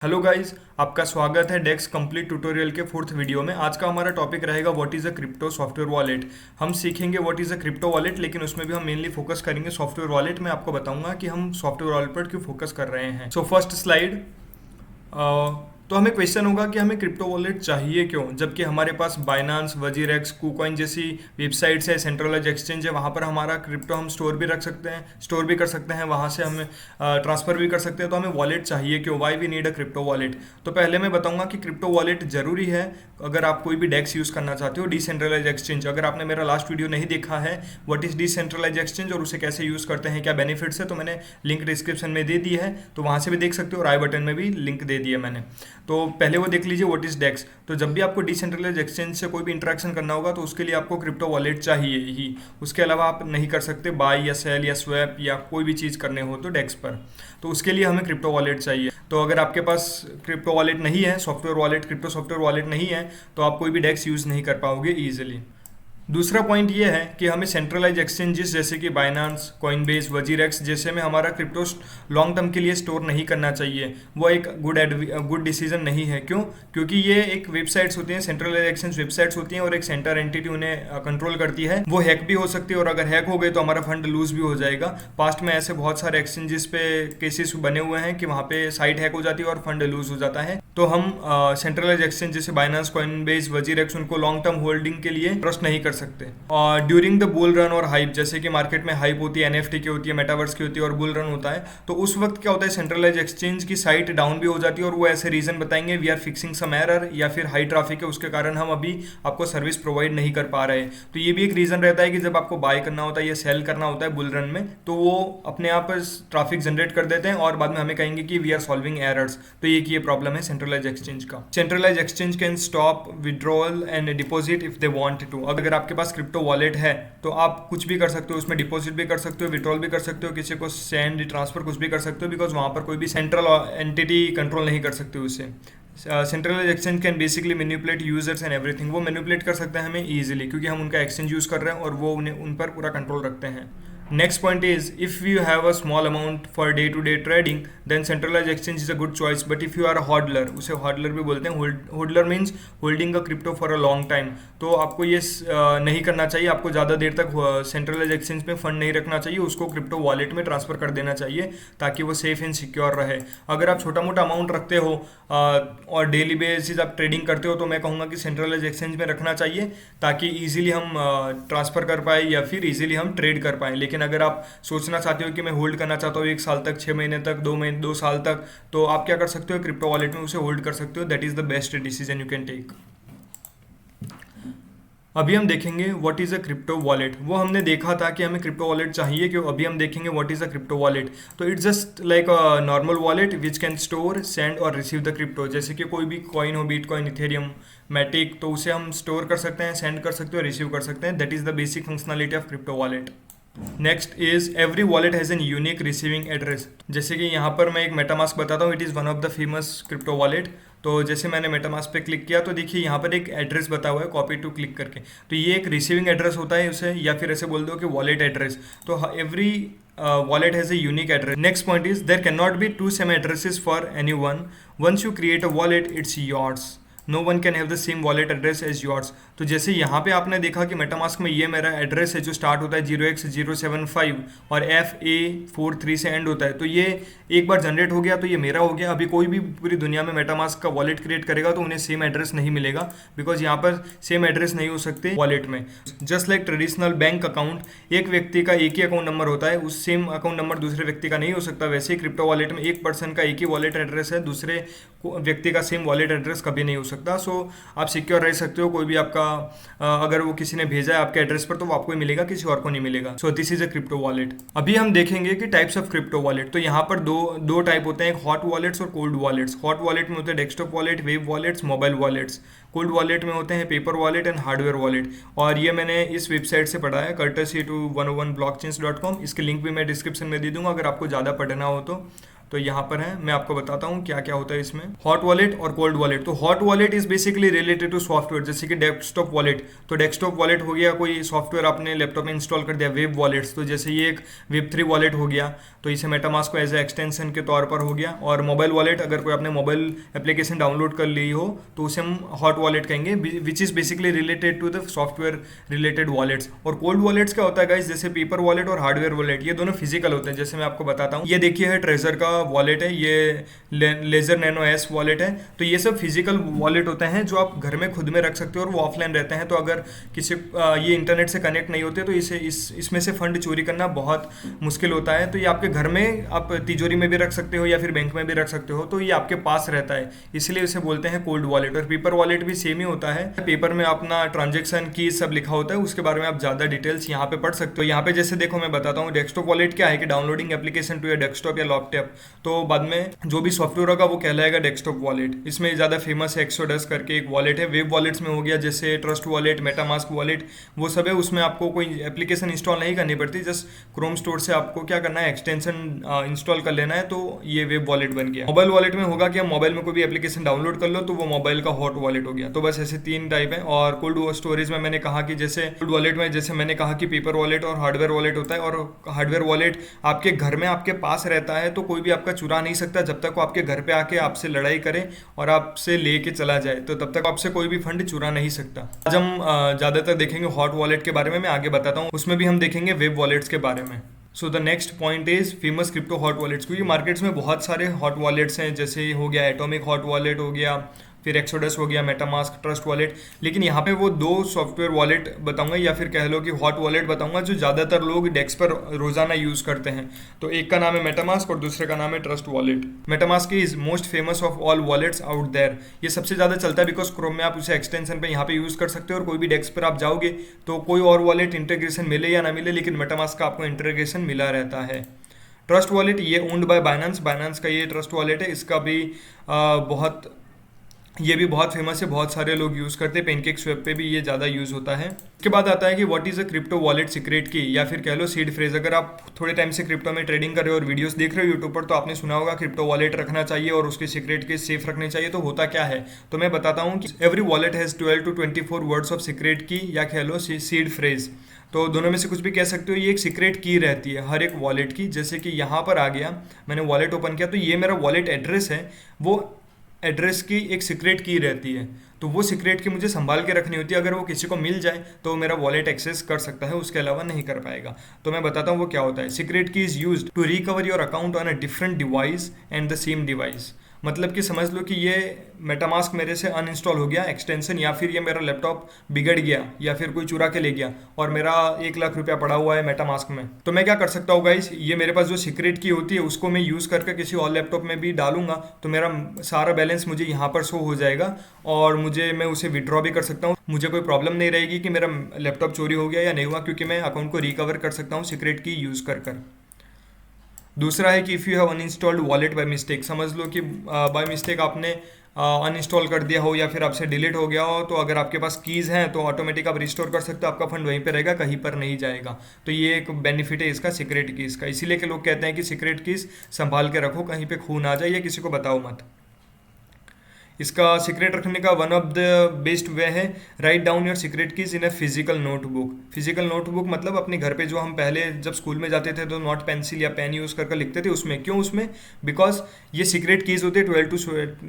Hello guys, आपका स्वागत है डेक्स कंप्लीट ट्यूटोरियल के फोर्थ वीडियो में। आज का हमारा टॉपिक रहेगा what is a crypto software wallet. हम सीखेंगे what is a crypto wallet, लेकिन उसमें भी हम मेनली फोकस करेंगे सॉफ्टवेयर वॉलेट में। आपको बताऊंगा कि हम सॉफ्टवेयर वॉलेट पर क्यों फोकस कर रहे हैं। So first slide. तो हमें क्वेश्चन होगा कि हमें क्रिप्टो वॉलेट चाहिए क्यों, जबकि हमारे पास बाइनांस, वजीरेक्स, कुकॉइन जैसी वेबसाइट्स है, सेंट्रलाइज एक्सचेंज है, वहाँ पर हमारा क्रिप्टो हम स्टोर भी रख सकते हैं, स्टोर भी कर सकते हैं, वहाँ से हमें ट्रांसफ़र भी कर सकते हैं। तो हमें वॉलेट चाहिए क्यों, why we need a crypto wallet. तो पहले मैं बताऊंगा कि क्रिप्टो वॉलेट ज़रूरी है अगर आप कोई भी डेक्स यूज़ करना चाहते हो, डिसेंट्रलाइज एक्सचेंज। अगर आपने मेरा लास्ट वीडियो नहीं देखा है व्हाट इज़ डिसेंट्रलाइज एक्सचेंज और उसे कैसे यूज़ करते हैं, क्या बेनिफिट्स है, तो मैंने लिंक डिस्क्रिप्शन में दे दी है, तो वहाँ से भी देख सकते हो और आई बटन में भी लिंक दे दिया मैंने। तो पहले वो देख लीजिए व्हाट इज डेक्स। तो जब भी आपको डिसेंट्रलाइज एक्सचेंज से कोई भी इंटरेक्शन करना होगा तो उसके लिए आपको क्रिप्टो वॉलेट चाहिए ही। उसके अलावा आप नहीं कर सकते बाय या सेल या स्वैप या कोई भी चीज़ करने हो तो डेक्स पर। तो उसके लिए हमें क्रिप्टो वॉलेट चाहिए। तो अगर आपके पास क्रिप्टो वॉलेट नहीं है, software wallet, crypto software wallet नहीं है, तो आप कोई भी डेक्स यूज़ नहीं कर पाओगे ईजिली। दूसरा पॉइंट ये है कि हमें सेंट्रलाइज एक्सचेंजेस जैसे कि बाइनांस, कॉइनबेस, वजीरेक्स जैसे में हमारा क्रिप्टो लॉन्ग टर्म के लिए स्टोर नहीं करना चाहिए। वो एक गुड डिसीजन नहीं है। क्यों? क्योंकि ये एक वेबसाइट्स होती हैं, सेंट्रलाइज एक्सचेंज वेबसाइट्स होती हैं और एक सेंटर एंटिटी उन्हें कंट्रोल करती है। वो हैक भी हो सकती है और अगर हैक हो गई तो हमारा फंड लूज भी हो जाएगा। पास्ट में ऐसे बहुत सारे एक्सचेंजेस पे केसेस बने हुए हैं कि वहाँ पे साइट हैक हो जाती है और फंड लूज हो जाता है। तो हम सेंट्रलाइज एक्सचेंज जैसे बाइनांस, कॉइनबेस, वजीरेक्स उनको लॉन्ग टर्म होल्डिंग के लिए ट्रस्ट नहीं कर सकते। और ड्यूरिंग द बुल रन और हाइप, जैसे कि मार्केट में हाइप होती है, एनएफटी की होती है, मेटावर्स की होती है और बुल रन होता है, तो उस वक्त क्या होता है, सेंट्रलाइज एक्सचेंज की साइट डाउन भी हो जाती है और वो ऐसे रीजन बताएंगे we are fixing some error या फिर हाई ट्रैफिक है उसके कारण हम अभी आपको सर्विस प्रोवाइड नहीं कर पा रहे। तो ये भी एक रीजन रहता है कि जब आपको बाय करना होता है या सेल करना होता है बुल रन में, तो वो अपने आप ट्रैफिक जनरेट कर देते हैं और बाद में हमें कहेंगे कि वी आर सॉल्विंग एरर्स। तो ये प्रॉब्लम है सेंट्रलाइज एक्सचेंज का। Centralise exchange can stop withdrawal and deposit if they want to. अगर आपके पास क्रिप्टो वॉलेट है तो आप कुछ भी कर सकते हो, उसमें डिपॉजिट भी कर सकते हो, विड्रॉल भी कर सकते हो, किसी को सेंड ट्रांसफर कुछ भी कर सकते हो, बिकॉज वहाँ पर कोई भी सेंट्रल एंटिटी कंट्रोल नहीं कर सकते उसे। Centralise exchange can basically manipulate users and everything. वो मैनिपुलेट कर सकते हैं हमें ईजिली क्योंकि हम उनका एक्सचेंज यूज़ कर रहे हैं और वो उन्हें उन पर पूरा कंट्रोल रखते हैं। Next point is if you have a small amount for day to day trading then centralized exchange is a good choice, but if you are a hodler, उसे hodler भी बोलते हैं, hodler means holding a crypto for a long time, तो आपको ये नहीं करना चाहिए। आपको ज़्यादा देर तक सेंट्रलाइज एक्सचेंज में फंड नहीं रखना चाहिए, उसको क्रिप्टो वॉलेट में ट्रांसफर कर देना चाहिए ताकि वो सेफ एंड सिक्योर रहे। अगर आप छोटा मोटा अमाउंट रखते हो और डेली बेसिस आप ट्रेडिंग करते हो तो मैं कहूँगा कि सेंट्रलाइज एक्सचेंज में रखना चाहिए ताकि ईजिली हम ट्रांसफ़र कर पाए या फिर ईजिली हम ट्रेड कर पाएँ। लेकिन अगर आप सोचना चाहते हो कि मैं होल्ड करना चाहता हूँ 1 साल तक, 6 महीने तक, 2 साल तक, तो आप क्या कर सकते हो, क्रिप्टो वॉलेट में उसे होल्ड कर सकते हो। That is the best decision you can take. अभी हम देखेंगे what is a crypto wallet. वो हमने देखा था कि हमें क्रिप्टो वॉलेट चाहिए क्यों। अभी हम देखेंगे what is a crypto wallet. तो it's just like a normal wallet which can store, send और रिसीव द क्रिप्टो। जैसे कि कोई भी कॉइन हो, बिटकॉइन, इथेरियम, मैटिक, तो उसे हम स्टोर कर सकते हैं, सेंड कर सकते हो, रिसीव कर सकते हैं। That is the basic functionality of crypto wallet. Next is every wallet has an unique receiving address. जैसे कि यहाँ पर मैं एक मेटामास्क बताता हूँ, it is one of the famous crypto wallet. तो जैसे मैंने मेटामास्क पे क्लिक किया तो देखिए यहाँ पर एक एड्रेस बता हुआ है, कॉपी टू क्लिक करके। तो ये एक रिसीविंग एड्रेस होता है उसे, या फिर ऐसे बोल दो कि वॉलेट एड्रेस। तो every wallet has a unique address. Next point is there cannot be two same addresses for anyone. Once you create a wallet, it's yours. No one can have the same wallet address as yours. तो जैसे यहाँ पे आपने देखा कि MetaMask में ये मेरा एड्रेस है जो स्टार्ट होता है 0x075 और FA43 से एंड होता है, तो ये एक बार जनरेट हो गया तो ये मेरा हो गया। अभी कोई भी पूरी दुनिया में मेटामास्क का वॉलेट क्रिएट करेगा तो उन्हें सेम एड्रेस नहीं मिलेगा, बिकॉज यहाँ पर सेम एड्रेस नहीं हो सकते वॉलेट में। Just like traditional bank account, एक व्यक्ति का एक ही अकाउंट नंबर होता है, उस सेम अकाउंट नंबर दूसरे व्यक्ति का नहीं हो सकता, वैसे ही क्रिप्टो वॉलेट में एक पर्सन का एक ही वॉलेट एड्रेस है, दूसरे व्यक्ति का सेम वॉलेट एड्रेस कभी नहीं हो सकता। सो आप सिक्योर रह सकते हो, कोई भी आपका अगर वो किसी ने भेजा है आपके एड्रेस पर तो वो आपको ही मिलेगा, किसी और को नहीं मिलेगा। So this is a crypto wallet. अभी हम देखेंगे कि टाइप्स ऑफ क्रिप्टो वॉलेट। तो यहाँ पर दो टाइप होते हैं, एक हॉट वॉलेट्स और कोल्ड वॉलेट्स। हॉट वॉलेट में होते हैं desktop wallet, web wallets, mobile wallets. Cold wallet में होते हैं paper wallet and hardware wallet. और ये मैंने इस वेबसाइट से पढ़ा है, courtesy to 101blockchains.com। इसके लिंक भी मैं डिस्क्रिप्शन में दे दूंगा अगर आपको ज़्यादा पढ़ना हो तो। तो यहाँ पर है, मैं आपको बताता हूँ क्या क्या होता है इसमें। हॉट वॉलेट और कोल्ड वॉलेट। तो hot wallet is basically related to software, जैसे कि डेस्कटॉप वॉलेट। तो डेस्कटॉप वॉलेट हो गया कोई सॉफ्टवेयर आपने लैपटॉप में इंस्टॉल कर दिया। वेब वॉलेट्स, तो जैसे ये एक वेब3 वॉलेट हो गया, तो इसे मेटामास्क को एज ए एक्सटेंशन के तौर पर हो गया। और मोबाइल वॉलेट, अगर कोई आपने मोबाइल एप्लीकेशन डाउनलोड कर ली हो तो उसे हम हॉट वॉलेट कहेंगे, which is basically related to the software related wallets. और कोल्ड वॉलेट्स क्या होता है गाइस, जैसे पेपर वॉलेट और हार्डवेयर वॉलेट, ये दोनों फिजिकल होते हैं। जैसे मैं आपको बताता हूँ, ये देखिए है ट्रेजर का वॉलेट है, ये लेजर नैनो एस वॉलेट है। तो ये सब फिजिकल वॉलेट होते हैं जो आप घर में खुद में रख सकते हो और वो ऑफलाइन रहते हैं। तो अगर किसी ये इंटरनेट से कनेक्ट नहीं होते तो इसमें से फंड चोरी करना बहुत मुश्किल होता है। तो ये आपके घर में आप तिजोरी में भी रख सकते हो या फिर बैंक में भी रख सकते हो, तो ये आपके पास रहता है, इसलिए इसे बोलते हैं कोल्ड वॉलेट। और पेपर वॉलेट भी सेम ही होता है, पेपर में अपना ट्रांजेक्शन की सब लिखा होता है, उसके बारे में आप ज़्यादा डिटेल्स यहाँ पे पढ़ सकते हो। यहाँ पे जैसे देखो मैं बताता हूँ, डेस्कटॉप वॉलेट क्या है कि डाउनलोडिंग एप्लीकेशन टू या डेस्कटॉप या लैपटॉप, तो बाद में जो भी सॉफ्टवेयर होगा वो कहलाएगा डेस्कटॉप वॉलेट। इसमें ज़्यादा फेमस है एक्सोडस करके एक वॉलेट है। वेब वॉलेट्स में हो गया जैसे ट्रस्ट वॉलेट, मेटामास्क वॉलेट, वो सब है। उसमें आपको कोई एप्लीकेशन इंस्टॉल नहीं करनी पड़ती, जस्ट क्रोम स्टोर से आपको क्या करना है, एक्सटेंशन इंस्टॉल कर लेना है, तो ये वेब वॉलेट बन गया। मोबाइल वॉलेट में होगा कि हम मोबाइल में कोई भी एप्लीकेशन डाउनलोड कर लो तो वो मोबाइल का हॉट वॉलेट हो गया। तो बस ऐसे 3 टाइप है। और कोल्ड स्टोरेज में मैंने कहा कि जैसे कोल्ड वॉलेट में जैसे मैंने कहा कि पेपर वॉलेट और हार्डवेयर वॉलेट होता है, और हार्डवेयर वॉलेट आपके घर में आपके पास रहता है, तो कोई भी आपका चुरा नहीं सकता जब तक वो आपके घर पे आके आपसे लड़ाई करे और आपसे लेके चला जाए, तो तब तक आपसे कोई भी फंड चुरा नहीं सकता। आज हम ज़्यादातर देखेंगे हॉट वॉलेट के बारे में, मैं आगे बताता हूँ, उसमें भी हम देखेंगे वेब वॉलेट्स के बारे में। So the next point is famous crypto hot wallets. क्योंकि मार्केट्स में बहुत सारे हॉट वॉलेट्स हैं, जैसे हो गया एटॉमिक हॉट वॉलेट हो गया, फिर एक्सोडस हो गया, मेटामास्क, ट्रस्ट वॉलेट। लेकिन यहाँ पे वो 2 सॉफ्टवेयर वॉलेट बताऊंगा, या फिर कह लो कि हॉट वॉलेट बताऊंगा, जो ज़्यादातर लोग डेस्क पर रोजाना यूज़ करते हैं। तो एक का नाम है मेटामास्क और दूसरे का नाम है trust wallet. MetaMask is most famous of all wallets out there. ये सबसे ज़्यादा चलता है बिकॉज क्रोम में आप उसे एक्सटेंशन पे यहाँ पे यूज़ कर सकते हो, और कोई भी डेस्क पर आप जाओगे तो कोई और वॉलेट इंटीग्रेशन मिले या ना मिले, लेकिन मेटामास्क का आपको इंटीग्रेशन मिला रहता है। ट्रस्ट वॉलेट ये ओन्ड बाय बाइनेंस का ये ट्रस्ट वॉलेट है। इसका भी ये भी बहुत फेमस है, बहुत सारे लोग यूज़ करते हैं। पेनकेक स्वैप पे भी ये ज़्यादा यूज़ होता है। इसके बाद आता है कि what is a crypto wallet secret की, या फिर कह लो सीड फ्रेज। अगर आप थोड़े टाइम से क्रिप्टो में ट्रेडिंग कर रहे हो और वीडियोस देख रहे हो यूट्यूब पर, तो आपने सुना होगा क्रिप्टो वॉलेट रखना चाहिए और उसके सीक्रेट के सेफ रखने चाहिए। तो होता क्या है, तो मैं बताता हूँ कि every wallet has 12 to 24 words of secret की, या कह लो सीड फ्रेज। तो दोनों में से कुछ भी कह सकते हो। ये एक सीक्रेट की रहती है हर एक वॉलेट की। जैसे कि यहाँ पर आ गया, मैंने वॉलेट ओपन किया, तो ये मेरा वॉलेट एड्रेस है, वो एड्रेस की एक सीक्रेट की रहती है। तो वो सीक्रेट की मुझे संभाल के रखनी होती है। अगर वो किसी को मिल जाए तो मेरा वॉलेट एक्सेस कर सकता है, उसके अलावा नहीं कर पाएगा। तो मैं बताता हूँ वो क्या होता है। Secret key is used to recover your account on a different device and the same device. मतलब कि समझ लो कि ये मेटामास्क मेरे से अनइंस्टॉल हो गया एक्सटेंशन, या फिर ये मेरा लैपटॉप बिगड़ गया, या फिर कोई चुरा के ले गया, और मेरा 1 लाख रुपया पड़ा हुआ है मेटामास्क में। तो मैं क्या कर सकता हूँ गाइस, ये मेरे पास जो सीक्रेट की होती है उसको मैं यूज़ करके किसी और लैपटॉप में भी डालूंगा, तो मेरा सारा बैलेंस मुझे यहाँ पर शो हो जाएगा, और मैं उसे विड्रॉ भी कर सकता हूँ। मुझे कोई प्रॉब्लम नहीं रहेगी कि मेरा लैपटॉप चोरी हो गया या नहीं हुआ, क्योंकि मैं अकाउंट को रिकवर कर सकता हूँ सीक्रेट की यूज़ कर। दूसरा है कि if you have uninstalled wallet by mistake. समझ लो कि बाय मिस्टेक आपने अनइंस्टॉल कर दिया हो या फिर आपसे डिलीट हो गया हो, तो अगर आपके पास कीज़ हैं तो ऑटोमेटिक आप रिस्टोर कर सकते हो, आपका फंड वहीं पे रहेगा, कहीं पर नहीं जाएगा। तो ये एक बेनिफिट है इसका सीक्रेट कीज़ का। इसीलिए कि लोग कहते हैं कि सीक्रेट कीज़ संभाल के रखो, कहीं पे खो ना जाए, या किसी को बताओ मत। इसका सीक्रेट रखने का one of the best way है write down your secret keys in a physical notebook. Physical notebook मतलब अपने घर पे जो हम पहले जब स्कूल में जाते थे तो नोट पेंसिल या पेन यूज़ करके लिखते थे, उसमें क्यों, उसमें बिकॉज ये सीक्रेट कीज होते हैं 12 to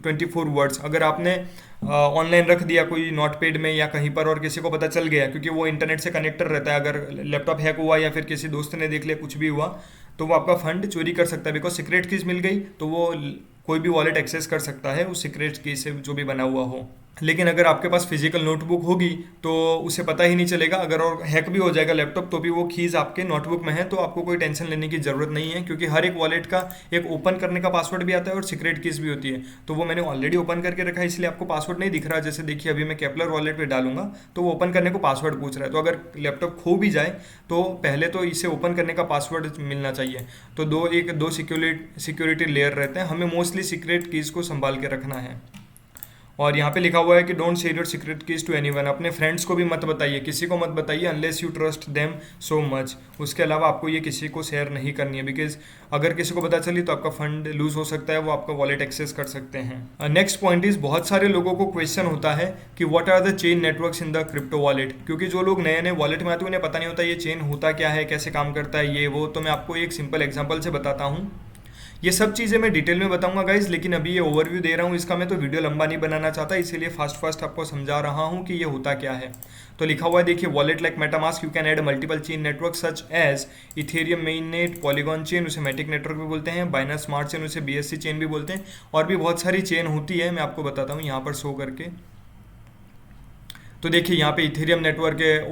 24 वर्ड्स। अगर आपने ऑनलाइन रख दिया कोई नोट पैड में या कहीं पर और किसी को पता चल गया, क्योंकि वो इंटरनेट से कनेक्टेड रहता है, अगर लैपटॉप हैक हुआ या फिर किसी दोस्त ने देख लिया, कुछ भी हुआ, तो वो आपका फंड चोरी कर सकता है। बिकॉज सीक्रेट कीज मिल गई तो वो कोई भी वॉलेट एक्सेस कर सकता है उस सीक्रेट की से जो भी बना हुआ हो। लेकिन अगर आपके पास फिजिकल नोटबुक होगी तो उसे पता ही नहीं चलेगा। अगर और हैक भी हो जाएगा लैपटॉप तो भी वो कीज़ आपके नोटबुक में है, तो आपको कोई टेंशन लेने की ज़रूरत नहीं है, क्योंकि हर एक वॉलेट का एक ओपन करने का पासवर्ड भी आता है और सीक्रेट कीज़ भी होती है। तो वो मैंने ऑलरेडी ओपन करके रखा है, इसलिए आपको पासवर्ड नहीं दिख रहा। जैसे देखिए अभी मैं केपलर वॉलेट पे डालूंगा तो वो ओपन करने को पासवर्ड पूछ रहा है। तो अगर लैपटॉप खो भी जाए तो पहले तो इसे ओपन करने का पासवर्ड मिलना चाहिए। तो दो सिक्योरिटी लेयर रहते हैं, हमें मोस्टली सीक्रेट कीज़ को संभाल के रखना है। और यहाँ पे लिखा हुआ है कि don't share your secret keys to anyone, अपने फ्रेंड्स को भी मत बताइए, किसी को मत बताइए unless you trust them so much. उसके अलावा आपको ये किसी को शेयर नहीं करनी है, बिकॉज अगर किसी को पता चली तो आपका फंड लूज हो सकता है, वो आपका वॉलेट एक्सेस कर सकते हैं। नेक्स्ट पॉइंट इज, बहुत सारे लोगों को क्वेश्चन होता है कि what are the chain networks in the crypto wallet, क्योंकि जो लोग नए नए वॉलेट में आते हैं उन्हें पता नहीं होता ये चेन होता क्या है, कैसे काम करता है ये वो। तो मैं आपको एक सिंपल एग्जांपल से बताता हूँ। ये सब चीज़ें मैं डिटेल में बताऊंगा गाइज, लेकिन अभी ये ओवरव्यू दे रहा हूँ इसका, मैं तो वीडियो लंबा नहीं बनाना चाहता, इसीलिए फास्ट फास्ट आपको समझा रहा हूँ कि ये होता क्या है। तो लिखा हुआ है देखिए, wallet like MetaMask you can add multiple chain network such as Ethereum mainnet, Polygon chain उसे मैटिक नेटवर्क भी बोलते हैं, बाइनेंस स्मार्ट चेन उसे BSC चेन भी बोलते हैं, और भी बहुत सारी चेन होती है, मैं आपको बताता हूँ यहाँ पर शो करके। तो देखिए यहाँ पे इथेरियम नेटवर्क है,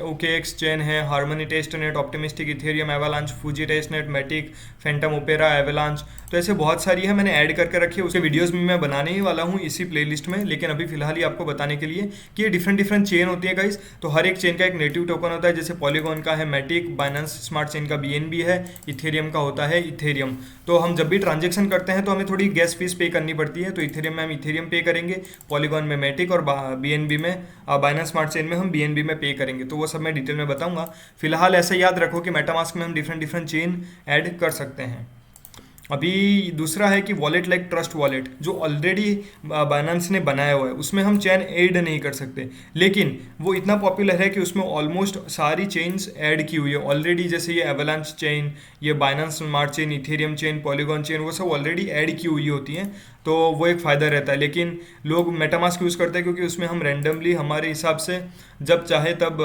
OKX चेन है, Harmony testnet, Optimistic Ethereum, Avalanche, Fuji testnet, Matic, Fantom Opera, Avalanche, तो ऐसे बहुत सारी है, मैंने ऐड करके रखी है। उसके वीडियोस भी मैं बनाने ही वाला हूँ इसी प्लेलिस्ट में, लेकिन अभी फिलहाल ही आपको बताने के लिए कि ये डिफरेंट डिफरेंट चेन होती है गाइस। तो हर एक चेन का एक नेटिव टोकन होता है, जैसे पॉलीगॉन का है मैटिक, बाइनेंस स्मार्ट चेन का BNB है, इथेरियम का होता है इथेरियम। तो हम जब भी ट्रांजेक्शन करते हैं तो हमें थोड़ी गैस फीस पे करनी पड़ती है, तो इथेरियम में हम इथेरियम पे करेंगे, पॉलीगॉन में मैटिक, और BNB में बाइनेंस स्मार्ट चेन में हम BNB में पे करेंगे। तो वो सब मैं डिटेल में बताऊंगा। फिलहाल ऐसे याद रखो कि मेटामास्क में हम डिफरेंट डिफरेंट चेन ऐड कर सकते हैं। अभी दूसरा है कि वॉलेट लाइक ट्रस्ट वॉलेट, जो ऑलरेडी बाइनेंस ने बनाया हुआ है, उसमें हम चेन ऐड नहीं कर सकते, लेकिन वो इतना पॉपुलर है कि उसमें ऑलमोस्ट सारी चेन्स ऐड की हुई है ऑलरेडी, जैसे ये एवलांच चेन, ये Binance smart chain, Ethereum chain, polygon chain, वो सब ऑलरेडी ऐड की हुई होती हैं। तो वो एक फ़ायदा रहता है, लेकिन लोग मेटामास्क यूज़ करते हैं क्योंकि उसमें हम रैंडमली हमारे हिसाब से जब चाहे तब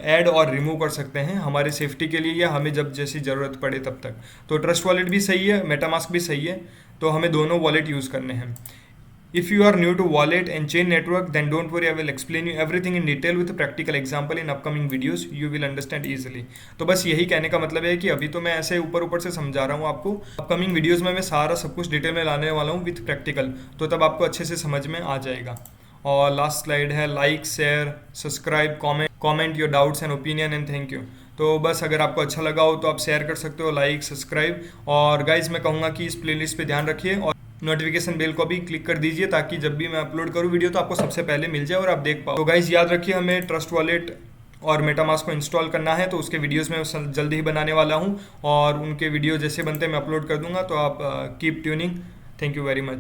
ऐड और रिमूव कर सकते हैं, हमारे सेफ्टी के लिए, या हमें जब जैसी ज़रूरत पड़े तब तक। तो ट्रस्ट वॉलेट भी सही है, मेटामास्क भी सही है, तो हमें दोनों वॉलेट यूज़ करने हैं। If you are new to wallet and chain network, then don't worry, I will explain you everything in detail with a practical example in upcoming videos. You will understand easily. तो बस यही कहने का मतलब है कि अभी तो मैं ऐसे ऊपर ऊपर से समझा रहा हूँ आपको, अपकमिंग वीडियोस में मैं सारा सब कुछ डिटेल में लाने वाला हूँ विथ प्रैक्टिकल, तो तब आपको अच्छे से समझ में आ जाएगा। और लास्ट स्लाइड है, like, share, subscribe, comment your doubts and opinion and thank you. तो बस अगर आपको अच्छा लगा हो तो आप शेयर कर सकते हो, लाइक, सब्सक्राइब, और गाइज मैं कहूँगा कि इस प्लेलिस्ट पे ध्यान रखिए और नोटिफिकेशन बेल को भी क्लिक कर दीजिए, ताकि जब भी मैं अपलोड करूँ वीडियो तो आपको सबसे पहले मिल जाए और आप देख पाओ। तो गाइज याद रखिए, हमें ट्रस्ट वॉलेट और मेटामास्क को इंस्टॉल करना है, तो उसके वीडियोस में जल्दी ही बनाने वाला हूँ, और उनके वीडियो जैसे बनते हैं मैं अपलोड कर दूंगा। तो आप keep tuning. Thank you very much.